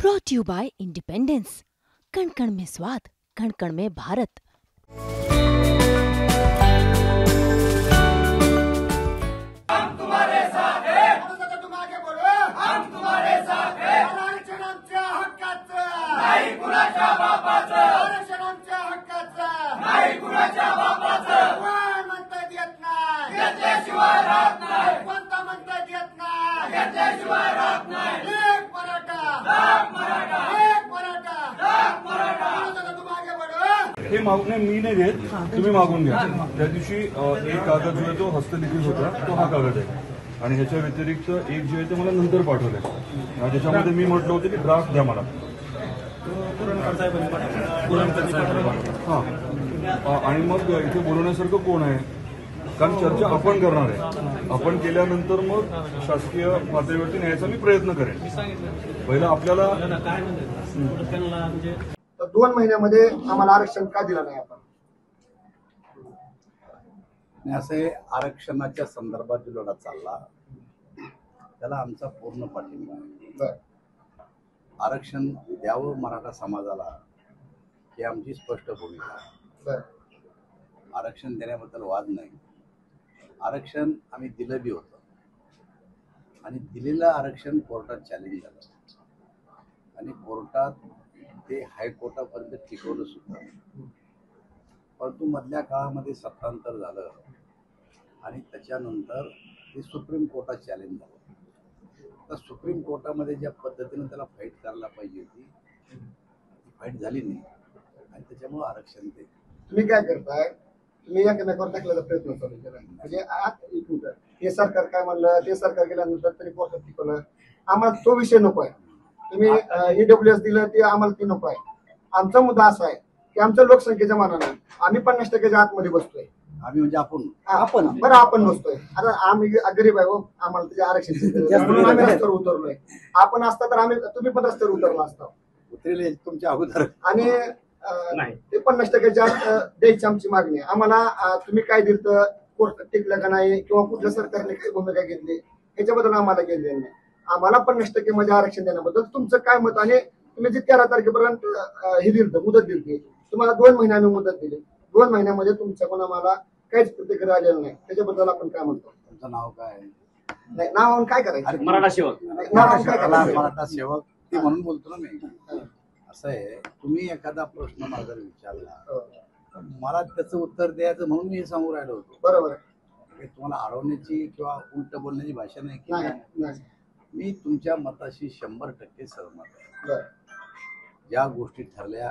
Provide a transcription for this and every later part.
Brought you bye independence. कण कण में स्वाद, कण कण में भारत। हम तुम्हारे साथ हैं। तुम आगे बोलो, हम तुम्हारे साथ हैं। आरक्षण आमच्या हक्काचं, नाही कुणाच्या बापाचं। आरक्षण आमच्या हक्काचं, नाही कुणाच्या बापाचं। कोण म्हणतात येत नाही, घेतल्याशिवाय राहत नाही। कोणता म्हणतात येत नाही, घेतल्याशिवाय राहत नाही। एक मराठा, लाख मराठा, एक मराठा, लाख मराठा। तुम आगे बोलो। हे मागून मी नाही देत, तुम्ही मागून घ्या। त्या दिवशी एक कागद जो आहे तो हस्तलिखित होता, तो हा कागद आहे आणि ह्याच्या व्यतिरिक्त एक जे आहे ते मला नंतर पाठवलंय, ज्याच्यामध्ये मी म्हटलं होतं की ड्राफ्ट द्या मला। हां, आणि मग इथे बोलवण्यासारखं कोण आहे, कारण चर्चा आपण करणार आहे। आपण केल्यानंतर मग शासकीय पातळीवरती न्यायचा मी प्रयत्न करेन। पहिला आपल्याला 2 महिन्यामध्ये आम्हाला आरक्षण का दिलं नाही आपण? असे आरक्षणाच्या संदर्भात जो लढा चालला त्याला आमचा पूर्ण पाठिंबा आहे। आरक्षण द्यावं मराठा समाजाला ही आमची स्पष्ट भूमिका आहे। आरक्षण देण्याबद्दल वाद नाही। आरक्षण आम्ही दिलं बी होतं आणि दिलेलं आरक्षण कोर्टात चॅलेंज झालं आणि कोर्टात ते हायकोर्टापर्यंत टिकवलं सुद्धा, परंतु मधल्या काळामध्ये सत्तांतर झालं आणि त्याच्यानंतर ते सुप्रीम कोर्टात चॅलेंज झालं। तर सुप्रीम कोर्टामध्ये ज्या पद्धतीने त्याला फाईट करायला पाहिजे होती ती फाईट झाली नाही आणि त्याच्यामुळे आरक्षण ते तुम्ही काय करताय, तुम्ही एकमेकावर टाकण्याचा प्रयत्न चालू केला। म्हणजे हे सरकार काय म्हणलं, ते सरकार गेल्यानंतर तरी कोर्टात टिकवलं। आम्हाला तो विषय नको आहे। तुम्ही EWS दिलं ते आम्हाला ते नको आहे। आमचा मुद्दा असा आहे की आमच्या लोकसंख्येच्या मानाने आम्ही 50% आतमध्ये बसतोय। आम्ही म्हणजे आपण बरं आपण बसतोय। आता आम्ही गरीब आहे, आम्हाला त्याचे आरक्षण म्हणून आम्ही रस्त्यावर उतरलोय। आपण असता तर आम्ही, तुम्ही पण रस्त्यावर उतरला असता, उतरले तुमच्या अगोदर। आणि ते 50%च्या द्यायची आमची मागणी आहे। आम्हाला तुम्ही काय दिलं, कोर्ट टिकलं का नाही किंवा कुठल्या सरकारने काय भूमिका घेतली याच्याबद्दल आम्हाला घेतलेलं नाही। आम्हाला 50% मध्ये आरक्षण देण्याबद्दल तुमचं काय मत? आणि तुम्ही जे 13 तारखेपर्यंत हे दिलं, मुदत दिली, तुम्हाला 2 महिन्याने मुदत दिली। 2 महिन्यामध्ये तुमच्याकडून आम्हाला काहीच प्रतिक्रिया आलेलं नाही। त्याच्याबद्दल आपण काय म्हणतो? तुमचं नाव काय? नाही, नाव काय करायचं? मराठा सेवक। मराठा सेवक ते म्हणून बोलतो ना मी। असं आहे, तुम्ही एखादा प्रश्न मला जर विचारला तर मला त्याचं उत्तर द्यायचं म्हणून मी हे सांगू राहिलो होतो। बरोबर आहे। तुम्हाला अडवण्याची किंवा उलट बोलण्याची भाषा नाही की नाही। मी तुमच्या मताशी 100% सहमत आहे। ज्या गोष्टी ठरल्या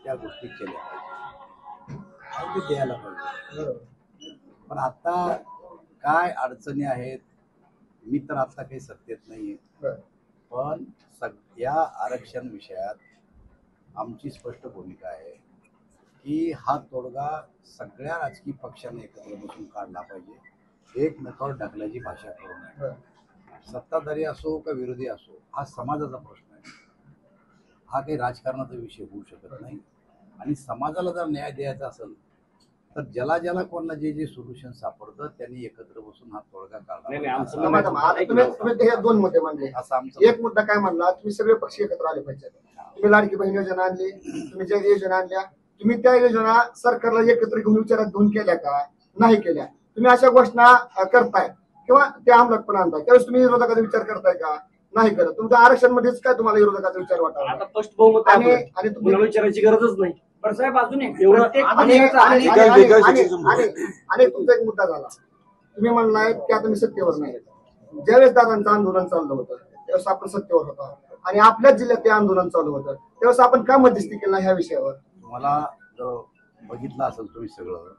त्या गोष्टी केल्या पाहिजे, ते द्यायला पाहिजे। पण आता काय अडचणी आहेत, मी तर आता काही सत्तेत नाहीये, पण या आरक्षण विषयात आमची स्पष्ट भूमिका आहे की हा तोडगा सगळ्या राजकीय पक्षांनी एकत्र बसून काढला पाहिजे। एकमेकावर ढकलायची भाषा करू नये। सत्ताधारी असो का विरोधी असो, हा समाजाचा प्रश्न आहे, हा काही राजकारणाचा विषय होऊ शकत नाही। आणि समाजाला जर न्याय द्यायचा असेल तर ज्याला ज्याला कोणाला जे जे सोल्युशन सापडतं त्यांनी एकत्र बसून हा तोडगा काढला। तुम्ही हे 2 मुद्दे मांडले। असं आमचं एक मुद्दा काय म्हणला, तुम्ही सगळे पक्ष एकत्र आले पाहिजे। तुम्ही लाडकी बहीण योजना आणली, तुम्ही ज्या योजना आणल्या, तुम्ही त्या योजना सरकारला एकत्र घेऊन विचारात घेऊन केल्या का? नाही केल्या। तुम्ही अशा घोषणा करताय किंवा त्या अंमलात पण आणताय, त्यावेळेस तुम्ही विरोधकाचा विचार करताय का? नाही करत। तुमच्या आरक्षण मध्येच काय तुम्हाला विरोधकाचा विचार वाटला? आता स्पष्ट बहुमत आहे आणि तुम्हाला विचारायची गरजच नाही। पण साहेब अजून एक आणि तुमचा एक मुद्दा झाला, तुम्ही म्हणलाय की आता मी सत्तेवर नाही। ज्यावेळेस दादांचं आंदोलन चाललं होतं त्यावेळेस आपण सत्तेवर होतो आणि आपल्याच जिल्ह्यात ते आंदोलन चालू होतं, त्यावेळेस आपण का मध्यस्थी केला ह्या विषयावर? तुम्हाला जर बघितलं असेल तुम्ही सगळं,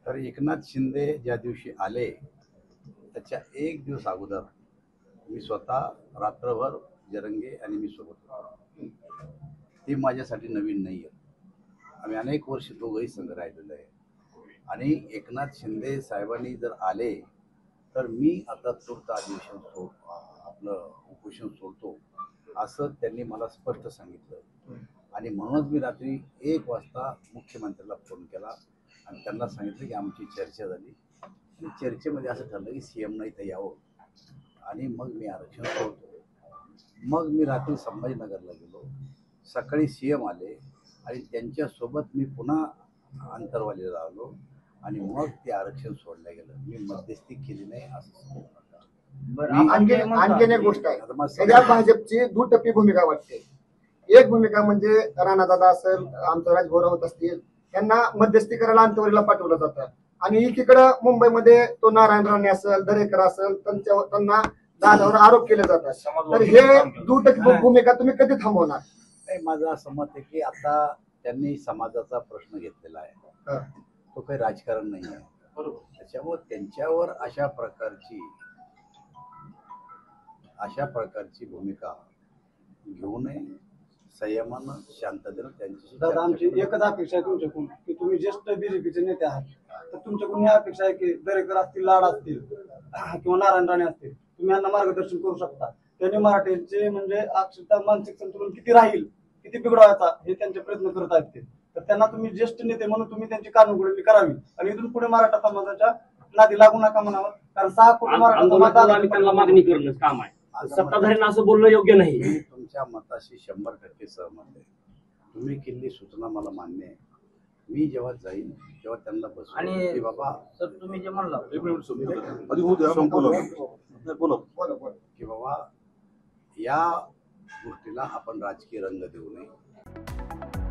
तर एकनाथ शिंदे ज्या दिवशी आले त्याच्या 1 दिवस अगोदर मी स्वतः रात्रभर जरंगे आणि मी सोबत होतो। ते माझ्यासाठी नवीन नाही आहे। आम्ही अनेक वर्ष दोघंही संघ राहिलेलो आहे आणि एकनाथ शिंदे साहेबांनी जर आले तर मी आता तूर्त अधिवेशन आपलं उपोषण सोडतो असं त्यांनी मला स्पष्ट सांगितलं। आणि म्हणूनच मी रात्री 1 वाजता मुख्यमंत्र्याला फोन केला आणि त्यांना सांगितलं की आमची चर्चा झाली आणि चर्चेमध्ये असं ठरलं की CM नाही तर यावं आणि मग मी आरक्षण सोडतो। मग मी रात्री संभाजीनगरला गेलो, सकाळी CM आले आणि त्यांच्यासोबत मी पुन्हा अंतरवालीला आलो आणि मग ते आरक्षण सोडलं गेलं. मी मध्यस्थी केली नाही असं समजू नका. आणखीन एक गोष्ट आहे, आता मग सगळ्या भाजपची दुटप्पी भूमिका वाटते. एक भूमिका म्हणजे राणादादा असेल, आमचं राजभोर होत असतील, त्यांना मध्यस्थी करायला अंतवरीला पाठवलं जातं आणि एकीकडं मुंबईमध्ये तो नारायण राणे असेल, दरेकर असेल, त्यांना दादावर आरोप केले जातात. तर हे दुटप्पी भूमिका तुम्ही कधी थांबवणार? नाही, माझं असं मत आहे की आता त्यांनी समाजाचा प्रश्न घेतलेला आहे, तो काही राजकारण नाही आहे. त्याच्यामुळे त्यांच्यावर अशा प्रकारची भूमिका घेऊ नये. संयमानं शांततेनं त्यांच्याशी दादा, आमची चर्चा एकच अपेक्षा आहे तुमच्याकडून की तुम्ही ज्येष्ठ BJPचे नेते आहात, तर तुमच्याकडून ही अपेक्षा आहे की दरेकर असतील, लाड असतील किंवा नारायण राणे असतील, तुम्ही यांना मार्गदर्शन करू शकता. त्यांनी मराठीचे म्हणजे अक्षरशः मानसिक संतुलन किती राहील, किती बिघडवायचा हे त्यांचे प्रयत्न करत आहेत ते. तर त्यांना तुम्ही ज्येष्ठ नेते म्हणून तुम्ही त्यांची कानउघडणी करावी आणि इथून पुढे मराठा समाजाच्या नादी लागू नका म्हणावं. कारण 6 कोटी मराठा आंदोलनात आम्ही त्यांना मागणी करणंच काम आहे. सत्ताधाऱ्यांना असं बोलणं योग्य नाही. मी तुमच्या मताशी 100% सहमत आहे. तुम्ही केलेली सूचना मला मान्य आहे. मी जेव्हा जाईन तेव्हा त्यांना बसवून आणि की बाबा सर तुम्ही जे म्हणला की बाबा या गोष्टीला आपण राजकीय रंग देऊ नये.